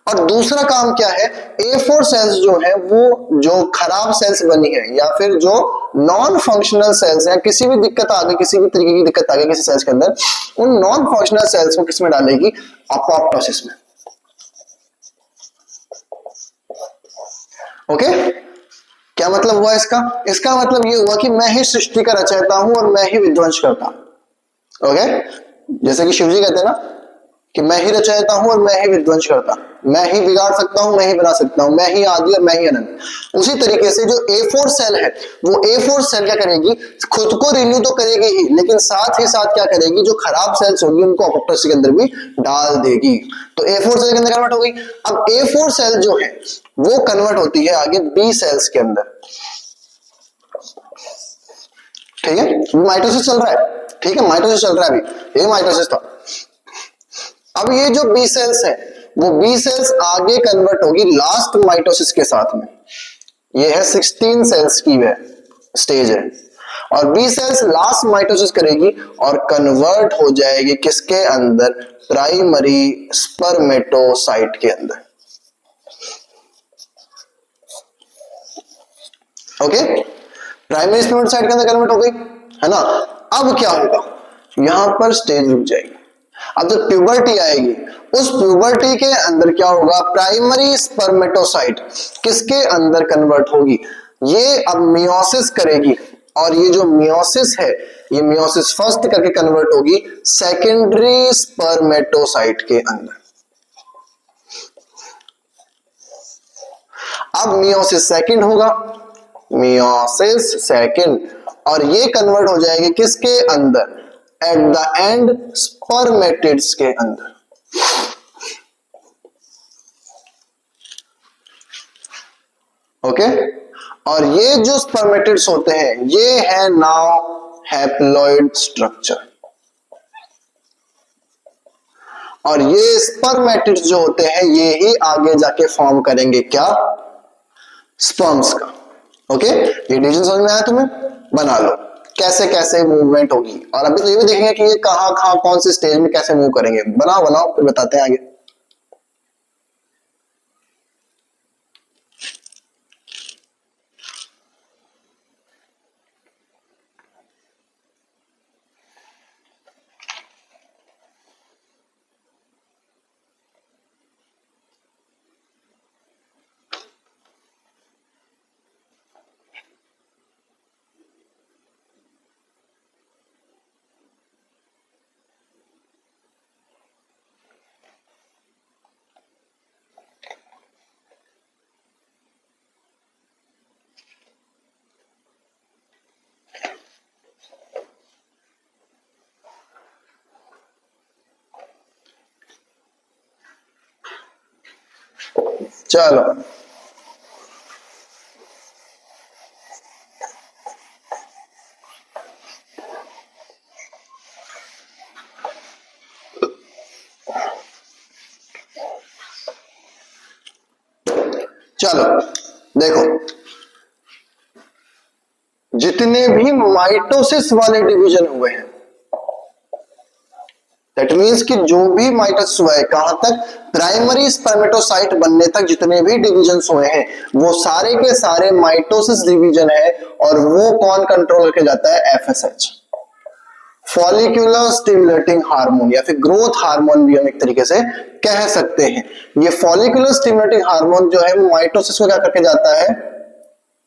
और दूसरा काम क्या है? A4 सेल्स जो है वो जो खराब सेल्स बनी है या फिर जो नॉन फंक्शनल सेल्स हैं, किसी भी दिक्कत आ गई, किसी भी तरीके की दिक्कत आ गई किसी सेल्स के अंदर, उन नॉन फंक्शनल सेल्स को किसमें डालेगी? अपोप्टोसिस में। ओके, क्या मतलब हुआ इसका? इसका मतलब ये हुआ कि मैं ही सृष्टि का रचयिता हूं और मैं ही विध्वंस करता हूं। ओके, जैसे कि शिव जी कहते हैं ना कि मैं ही रचयिता हूं और मैं ही विध्वंस करता, मैं ही बिगाड़ सकता हूं, मैं ही बना सकता हूं, मैं ही आदि और मैं ही अनंत। उसी तरीके से जो A4 सेल है वो A4 सेल क्या करेगी? खुद को रिन्यू तो करेगी ही, लेकिन साथ ही साथ क्या करेगी? जो खराब सेल्स होंगी उनको अपोप्टोसिस के अंदर भी डाल देगी। तो A4 सेल के अंदर कन्वर्ट हो गई। अब A4 सेल जो है वो कन्वर्ट होती है आगे B सेल्स के अंदर। ठीक है, माइटोसिस चल रहा है, ठीक है, माइटोसिस चल रहा है अभी, ये माइटोसिस था। अब ये जो बी सेल्स है वो बी सेल्स आगे कन्वर्ट होगी लास्ट माइटोसिस के साथ में, ये है 16 सेल्स की वह स्टेज है। और बी सेल्स लास्ट माइटोसिस करेगी और कन्वर्ट हो जाएगी किसके अंदर? प्राइमरी स्पर्मेटोसाइट के अंदर। ओके, प्राइमरी स्पर्मेटोसाइट के अंदर कन्वर्ट हो गई है ना। अब क्या होगा? यहां पर स्टेज रुक जाएगी। अब जब प्यूबर्टी आएगी, उस प्यूबर्टी के अंदर क्या होगा? प्राइमरी स्पर्मेटोसाइट किसके अंदर कन्वर्ट होगी? ये अब मियोसिस करेगी और ये जो मियोसिस है ये मियोसिस फर्स्ट करके कन्वर्ट होगी सेकेंडरी स्पर्मेटोसाइट के अंदर। अब मियोसिस सेकंड होगा, मियोसिस सेकंड, और ये कन्वर्ट हो जाएगी किसके अंदर? एट द एंड स्पर्मेटिड्स के अंदर। ओके, और ये जो स्पर्मेटिड्स होते हैं ये है नाउ हैप्लॉइड स्ट्रक्चर। और ये स्पर्मेटिड्स जो होते हैं ये ही आगे जाके फॉर्म करेंगे क्या? स्पर्म्स का। ओके, ये डिवीजन समझ में आया तुम्हें? बना लो कैसे कैसे मूवमेंट होगी, और अभी तो ये भी देखेंगे कि ये कहां कहां कौन से स्टेज में कैसे मूव करेंगे। बनाओ बनाओ, फिर बताते हैं आगे। चलो चलो देखो, जितने भी माइटोसिस वाले डिवीजन हुए हैं, दैट मीन्स कि जो भी माइटोसिस हुआ है, कहां तक, प्राइमरी स्पर्मेटोसाइट बनने तक जितने भी डिवीजन हुए हैं वो सारे के सारे माइटोसिस डिवीजन है, और वो कौन कंट्रोल करके जाता है, एफएसएच, फॉलिक्यूलर स्टिमुलेटिंग हार्मोन, या फिर ग्रोथ हार्मोन भी हम एक तरीके से कह सकते हैं। ये फॉलिक्यूलर स्टिमुलेटिंग हार्मोन जो है वो माइटोसिस को क्या करके जाता है,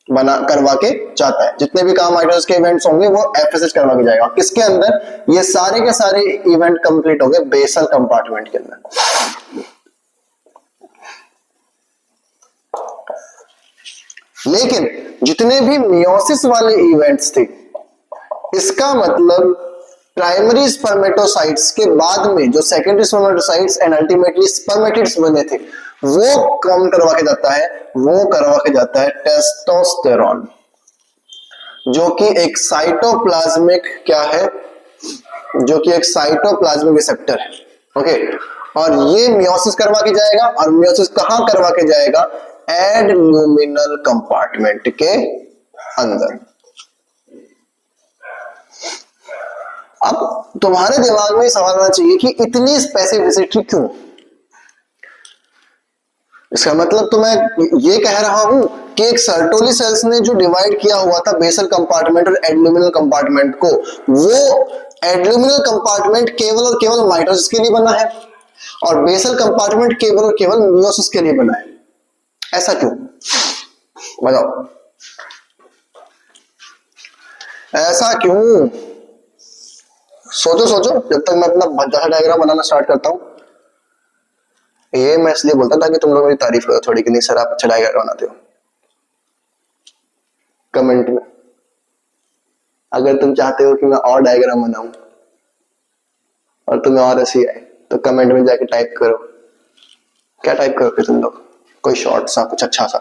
बना करवा के जाता है। जितने भी काम माइटोसिस के इवेंट्स होंगे वो एफएसएच करवा के जाएगा। किसके अंदर, ये सारे के सारे इवेंट कंप्लीट हो गए बेसल कंपार्टमेंट के अंदर। लेकिन जितने भी मियोसिस वाले इवेंट्स थे, इसका मतलब प्राइमरी स्पर्मेटोसाइट्स के बाद में जो secondary spermatocytes and ultimately spermatids बने थे, वो कौन करवा के जाता है, वो करवा के जाता है टेस्टोस्टेरॉन, जो कि एक साइटोप्लाज्मिक क्या है, जो कि एक साइटोप्लाज्मिक रिसेप्टर है। ओके, और ये मियोसिस करवा के जाएगा, और मियोसिस कहां करवा के जाएगा, एडल्यूमिनल कंपार्टमेंट के अंदर। अब तुम्हारे दिमाग में सवाल आना चाहिए कि इतनी स्पेसिफिसिटी क्यों। इसका मतलब तो मैं ये कह रहा हूं कि एक सर्टोली सेल्स ने जो डिवाइड किया हुआ था बेसल कंपार्टमेंट और एडल्यूमिनल कंपार्टमेंट को, वो एडल्यूमिनल कंपार्टमेंट केवल और केवल माइटोसिस के लिए बना है, और बेसल कंपार्टमेंट केवल और केवल मियोसिस के लिए बना है। ऐसा क्यों, बताओ, ऐसा क्यों? सोचो सोचो, जब तक मैं अपना भद्दा डायग्राम बनाना स्टार्ट करता हूं। ये मैं इसलिए बोलता ताकि तुम लोग मेरी तारीफ करो थोड़ी, कि नहीं सर आप अच्छा डायग्राम बनाते हो। कमेंट में अगर तुम चाहते हो कि मैं और डायग्राम बनाऊं और तुम्हें और हंसी आए, तो कमेंट में जाके टाइप करो। क्या टाइप करोगे तुम लोग, कोई शॉर्ट सा, कुछ अच्छा सा,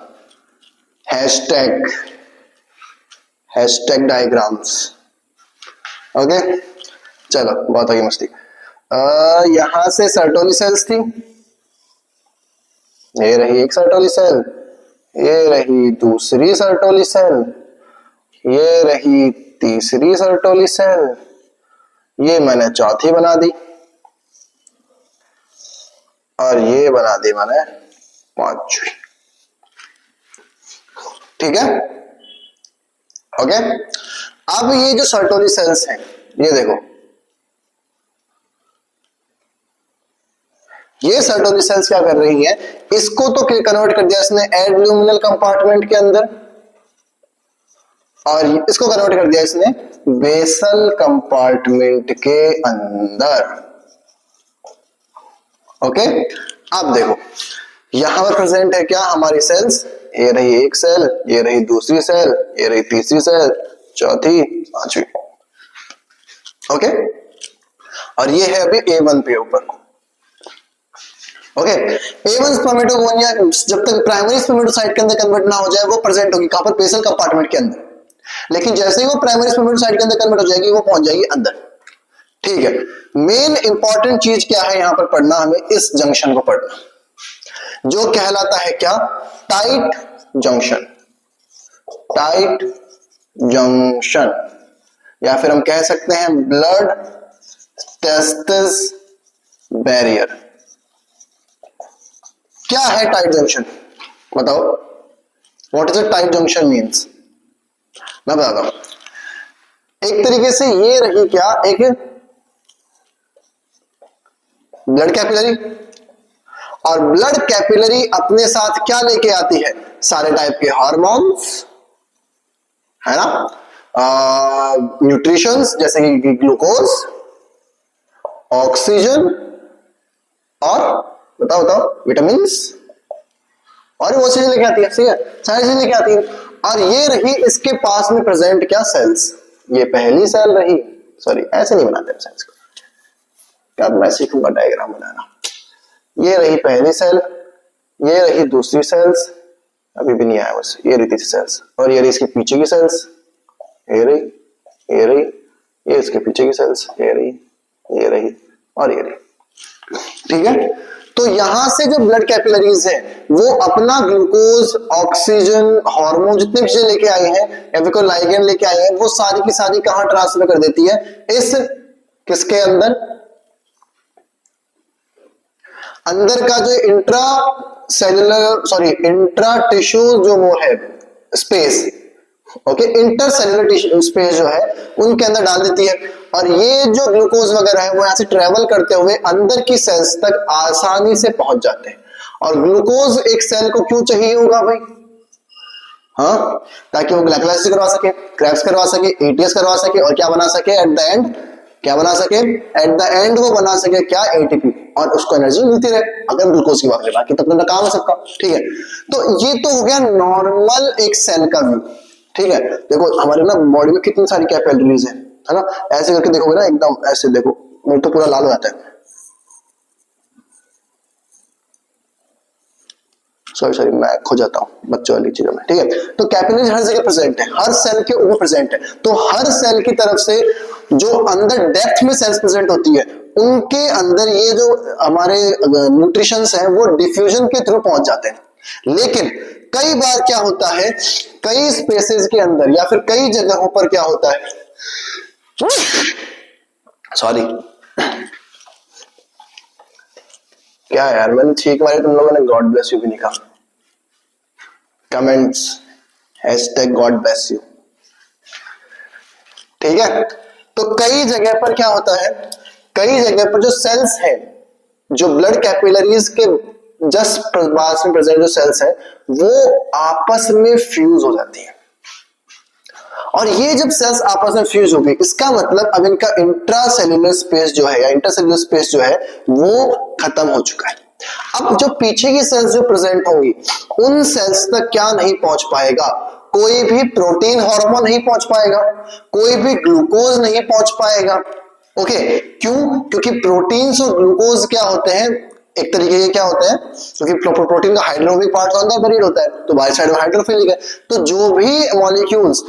हैशटैग डायग्राम्स। ओके, चलो बहुत होगी मस्ती। यहां से सर्टोली सेल्स थी, ये रही एक सर्टोली सेल, ये रही दूसरी सर्टोली सेल, ये रही तीसरी सर्टोली सेल, ये मैंने चौथी बना दी, और ये बना दी मैंने पांचवी। ठीक है, ओके। अब ये जो सर्टोली सेल्स हैं, ये देखो, ये सर्टोली सेल्स क्या कर रही है, इसको तो कन्वर्ट कर दिया इसने एडल्यूमिनल कंपार्टमेंट के अंदर, और इसको कन्वर्ट कर दिया इसने बेसल कंपार्टमेंट के अंदर। ओके, अब देखो यहां पर प्रेजेंट है क्या, हमारी सेल्स, ये रही एक सेल, ये रही दूसरी सेल, ये रही तीसरी सेल, चौथी, पांचवी। ओके, और ये है अभी A1 पे ऊपर। ओके, A1 स्पर्मेटोगोनिया जब तक प्राइमरी स्पर्मेटोसाइट के अंदर कन्वर्ट ना हो जाए, वो प्रेजेंट होगी कहां पर, बेसल कंपार्टमेंट के अंदर। लेकिन जैसे ही वो प्राइमरी स्पर्मेटोसाइट के अंदर कन्वर्ट हो जाएगी, वो पहुंच जाएगी अंदर। ठीक है, मेन इंपॉर्टेंट चीज क्या है यहां पर पढ़ना, हमें इस जंक्शन को पढ़ना, जो कहलाता है क्या, टाइट जंक्शन। टाइट जंक्शन, या फिर हम कह सकते हैं ब्लड टेस्टिस बैरियर। क्या है टाइट जंक्शन, बताओ, what is a tight junction means. मैं बताता हूं, एक तरीके से ये रही क्या, एक ब्लड कैपिलरी, और ब्लड कैपिलरी अपने साथ क्या लेके आती है, सारे टाइप के हार्मोन्स, है ना, न्यूट्रिशंस जैसे कि ग्लूकोज, ऑक्सीजन, और बताओ बताओ विटामिन्स, और वो चीजें लेके आती है। ठीक है, सारी चीजें लेके आती है। और ये रही इसके पास में प्रेजेंट क्या, सेल्स। ये पहली सेल रही, सॉरी ऐसे नहीं बनाते सेल्स को, कब मैं सीखूंगा डायग्राम बनाना। ये रही पहली सेल, ये रही दूसरी सेल्स, अभी भी नहीं आया बस, ये रही तीसरी सेल्स, और ये रही इसके पीछे की सेल्स, ये रही, ये रही, ये इसके पीछे की सेल्स, ये रही, ये रही, और ये रही। ठीक है, तो यहां से जो ब्लड कैपिलरीज है वो अपना ग्लूकोज, ऑक्सीजन, हार्मोन जितने भी चीजें लेके आए हैं या फिर कोई लाइगेंड लेके आए हैं वो सारी की सारी कहां ट्रांसफर कर देती है, इस किसके अंदर, अंदर का जो इंट्रा टिश्यू जो वो है space, okay, inter cellular space जो है उनके अंदर डाल देती है। और ये जो ग्लूकोज वगैरह है वो यहां से ट्रेवल करते हुए अंदर की सेल्स तक आसानी से पहुंच जाते हैं। और ग्लूकोज एक सेल को क्यों चाहिए होगा भाई, हाँ, ताकि वो ग्लाइकोलाइसिस करवा सके, क्रेब्स करवा सके, एटीएस करवा सके और क्या बना सके एट द एंड, क्या बना सके एट द एंड, वो बना सके क्या, एटीपी, और उसको एनर्जी मिलती रहे। अगर ग्लूकोज की बात करें, बाकी तो अपना काम है सबका, ठीक है। तो ये तो हो गया नॉर्मल एक सेल का व्यू, ठीक है। देखो हमारे ना बॉडी में कितनी सारी कैपिलरीज है ना, ऐसे करके देखोगे ना एकदम ऐसे, देखो मुंह तो पूरा लाल हो जाता है, सॉरी मैं खो जाता हूं बच्चों वाली चीजों में, ठीक है। तो कैपिलरीज हर जगह प्रेजेंट है, हर सेल के ऊपर प्रेजेंट है। तो हर सेल की तरफ से जो अंदर डेप्थ में सेल्स प्रेजेंट होती है उनके अंदर ये जो हमारे न्यूट्रिशंस हैं वो डिफ्यूजन के थ्रू पहुंच जाते हैं। लेकिन कई बार क्या होता है, कई स्पेसेस के अंदर या फिर कई जगहों पर क्या होता है, सॉरी क्या यार, मैंने ठीक मारी, तुम लोगों ने गॉड ब्लेस यू भी लिखा comments, hashtag God bless you, ठीक है। तो कई जगह पर क्या होता है, कई जगह पर जो सेल्स हैं, जो ब्लड कैपिलरीज के जस्ट पास में प्रेजेंट जो सेल्स हैं वो आपस में फ्यूज हो जाती है। और ये जब सेल्स आपस में फ्यूज हो गई, इसका मतलब अब इनका इंट्रासेल्युलर स्पेस जो है या इंटरसेल्युलर स्पेस जो है वो खत्म हो चुका है। अब जो पीछे की सेल्स जो प्रेजेंट होंगी उन सेल्स तक क्या नहीं पहुंच पाएगा, कोई भी प्रोटीन हार्मोन नहीं पहुंच पाएगा, कोई भी ग्लूकोज नहीं पहुंच पाएगा, ओके। क्यों? क्योंकि प्रोटीन्स और ग्लूकोज क्या होते हैं, एक तरीके के क्या होते हैं, क्योंकि प्रोटीन का हाइड्रोफोबिक पार्ट अंदर बरीड होता है तो बाहर साइड में हाइड्रोफिलिक है। तो जो भी मॉलिक्यूल्स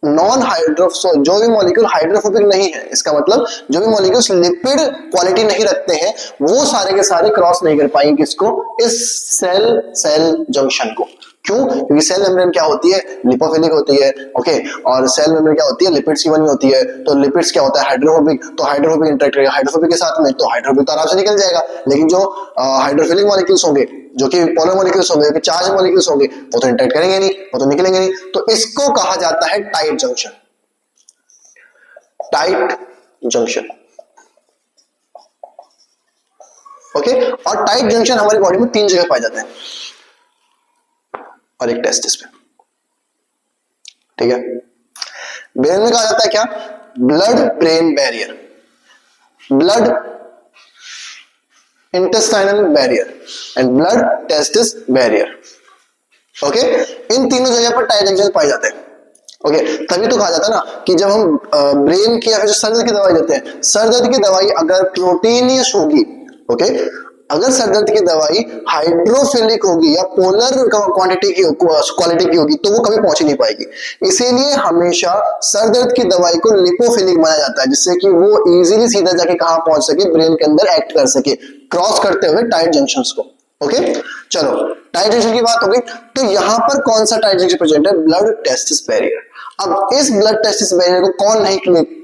नॉन हाइड्रोफोबिक, जो भी मॉलिक्यूल हाइड्रोफोबिक नहीं है, इसका मतलब जो भी मॉलिक्यूल्स लिपिड क्वालिटी नहीं रखते हैं वो सारे के सारे क्रॉस नहीं कर पाएंगे किसको, इस सेल सेल जंक्शन को। क्यों? क्योंकि सेल मेम्ब्रेन क्या होती है, लिपोफिलिक होती है, ओके। और सेल मेम्ब्रेन क्या होती है, लिपिड्स की बनी होती है। तो लिपिड्स क्या होता है, हाइड्रोफोबिक, तो हाइड्रोफोबिक इंटरेक्ट करेगा हाइड्रोफोबिक के साथ में, तो हाइड्रोफोबिक तो आराम से निकल जाएगा। लेकिन जो हाइड्रोफिलिक मॉलिक्यूल्स होंगे, जो कि पोलर मॉलिक्यूल्स होंगे, जो चार्ज मॉलिक्यूल्स होंगे, वो तो इंटरेक्ट करेंगे नहीं, वो तो निकलेंगे नहीं। तो इसको कहा जाता है tight junction, tight junction, okay. और टाइट जंक्शन हमारी बॉडी में 3 जगह पाए जाते हैं और एक टेस्टिस पे, ठीक है। ब्रेन में कहा जाता है क्या, blood brain barrier, blood intestinal barrier and blood testis barrier, okay. इन तीनों जगह पर टाइट जंक्शन पाए जाते हैं, ओके। तभी तो कहा जाता है ना कि जब हम ब्रेन की या फिर सर दर्द की दवाई देते हैं, सर दर्द की दवाई अगर प्रोटीनियस होगी, ओके, अगर सर दर्द की दवाई हाइड्रोफिलिक होगी या पोलर क्वांटिटी की क्वालिटी की होगी तो वो कभी पहुंच ही नहीं पाएगी। इसीलिए हमेशा सर दर्द की दवाई को लिपोफिलिक बनाया जाता है, जिससे कि वो इजीली सीधा जाके कहां पहुंच सके, ब्रेन के अंदर एक्ट कर सके, क्रॉस करते हुए टाइट जंक्शंस को, ओके। चलो टाइट जंक्शन की बात हो गई, तो यहां पर कौन सा टाइट जंक्शन प्रेजेंट है, ब्लड टेस्टिस बैरियर। अब इस ब्लड टेस्टिस बैरियर को कौन नहीं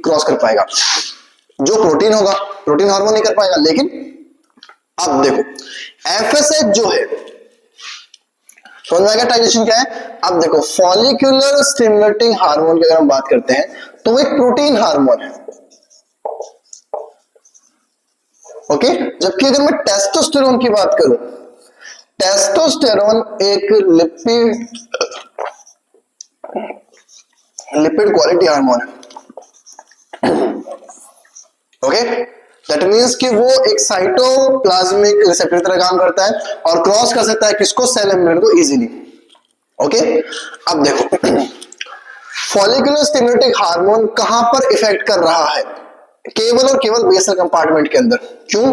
क्रॉस कर पाएगा, जो प्रोटीन होगा, प्रोटीन हार्मोन नहीं कर पाएगा। लेकिन अब देखो एफएसएच जो है, समझ में आ गया टाइजेशन क्या है। अब देखो फॉलिकुलर स्टिमुलेटिंग हार्मोन की अगर हम बात करते हैं तो वो एक प्रोटीन हार्मोन है, ओके। जबकि अगर मैं टेस्टोस्टेरोन की बात करूं, टेस्टोस्टेरोन एक लिपिड क्वालिटी हार्मोन है, ओके। दैट मींस कि वो एक साइटोप्लाज्मिक रिसेप्टर की तरह काम करता है और क्रॉस कर सकता है किसको, सेल मेम्ब्रेन को इजीली, ओके। अब देखो फॉलिकुलर स्टिमुलेटिंग हार्मोन कहां पर इफेक्ट कर रहा है, केवल और केवल बेसल कंपार्टमेंट के अंदर। क्यों?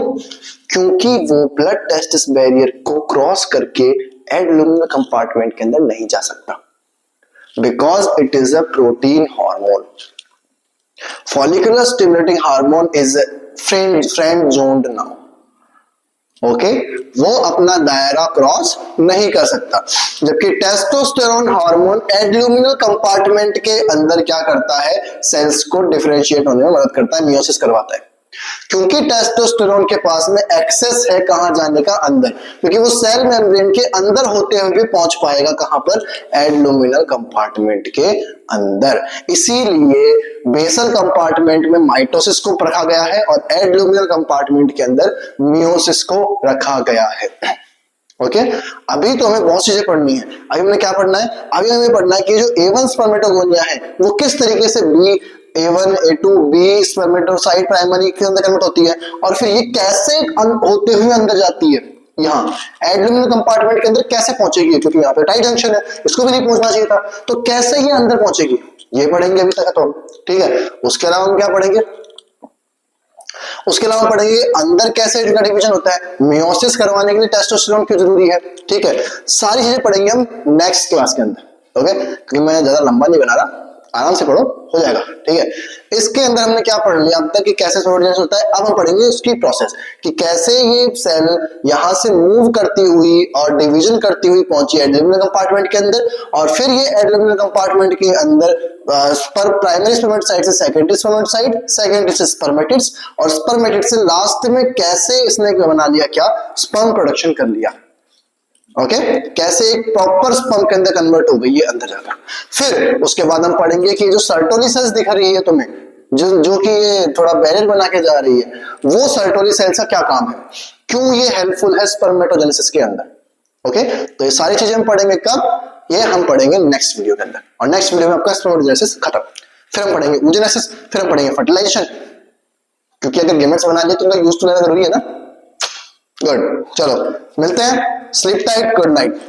क्योंकि वो ब्लड टेस्टिस बैरियर को क्रॉस करके एडलुमिनल कंपार्टमेंट के अंदर नहीं जा सकता, because it is a protein hormone. Follicular stimulating hormone is friend zoned now, okay, वो अपना दायरा क्रॉस नहीं कर सकता। जबकि टेस्टोस्टेरोन हार्मोन एब्डोमिनल कंपार्टमेंट के अंदर क्या करता है, सेल्स को डिफरेंशिएट होने में मदद करता है, मियोसिस करवाता है। क्योंकि टेस्टोस्टेरोन के पास में एक्सेस है कहां जाने का, अंदर, क्योंकि वो सेल मेम्ब्रेन के अंदर होते हुए भी पहुंच पाएगा कहां पर, एब्डोमिनल कंपार्टमेंट के अंदर। इसीलिए बेसल कंपार्टमेंट में माइटोसिस को रखा गया है और एब्डोमिनल कंपार्टमेंट के अंदर मियोसिस को रखा गया है। ओके, अभी तो हमें बहुत चीजें पढ़नी है। अभी हमें क्या पढ़ना है, अभी हमें पढ़ना है कि जो A1 स्पर्मेटोगोनिया है वो किस तरीके से A1 A2 B spermatocyte primary के अंदर कन्वर्ट होती है और फिर ये कैसे होते हुए अंदर जाती है, यहाँ एब्डोमिनल कंपार्टमेंट के अंदर कैसे पहुंचेगी, क्योंकि यहाँ पे टाइट जंक्शन है, इसको भी नहीं पहुंचना चाहिए था, तो कैसे ये अंदर पहुंचेगी ये पढ़ेंगे अभी तक तो। ठीक है, उसके अलावा हम क्या पढ़ेंगे, उसके अलावा पढ़ेंगे अंदर कैसे इनका डिवीजन होता है, मियोसिस करवाने के लिए टेस्टोस्टेरोन क्यों जरूरी है। ठीक है, सारी चीजें पढ़ेंगे हम नेक्स्ट क्लास के अंदर। ओके, क्योंकि मैं ज्यादा लंबा नहीं बना रहा, आराम से पढ़ो, हो जाएगा। ठीक है, इसके अंदर हमने क्या पढ़ लिया अब तक कि कैसे सोल्यूशन होता है। अब हम पढ़ेंगे उसकी प्रोसेस कि कैसे ये सेल यहां से मूव करती हुई और डिवीजन करती हुई पहुंची एब्डोमिनल कंपार्टमेंट के अंदर, और फिर ये एब्डोमिनल कंपार्टमेंट के अंदर प्राइमरी स्पर्मेटोसाइट से सेकेंडरी स्पर्मेटोसाइट, सेकेंडरी से स्पर्मेटिड्स, और स्पर्मेटिड से लास्ट में कैसे इसने बना लिया, क्या स्पर्म प्रोडक्शन कर लिया। ओके, कैसे एक प्रॉपर स्पर्म के अंदर कन्वर्ट हो गई है अंदर जाकर। फिर उसके बाद हम पढ़ेंगे कि जो सर्टोली सेल्स दिख रही है तुम्हें, जो कि ये थोड़ा बैरियर बना के जा रही है, वो सर्टोली सेल्स का क्या काम है, क्यों ये हेल्पफुल है स्पर्मेटोजेनेसिस के अंदर। ओके, तो ये सारी चीजें हम पढ़ेंगे कब, ये हम पढ़ेंगे नेक्स्ट वीडियो के अंदर, और नेक्स्ट वीडियो में आपका स्पर्मेटोजेनेसिस खत्म। फिर हम पढ़ेंगे oogenesis, फिर हम पढ़ेंगे फर्टिलाइजेशन, क्योंकि अगर गेमेट्स बना लिए तो उनका यूज तो लेना जरूरी है ना। गुड, चलो मिलते हैं, स्लीप टाइट, गुड नाइट।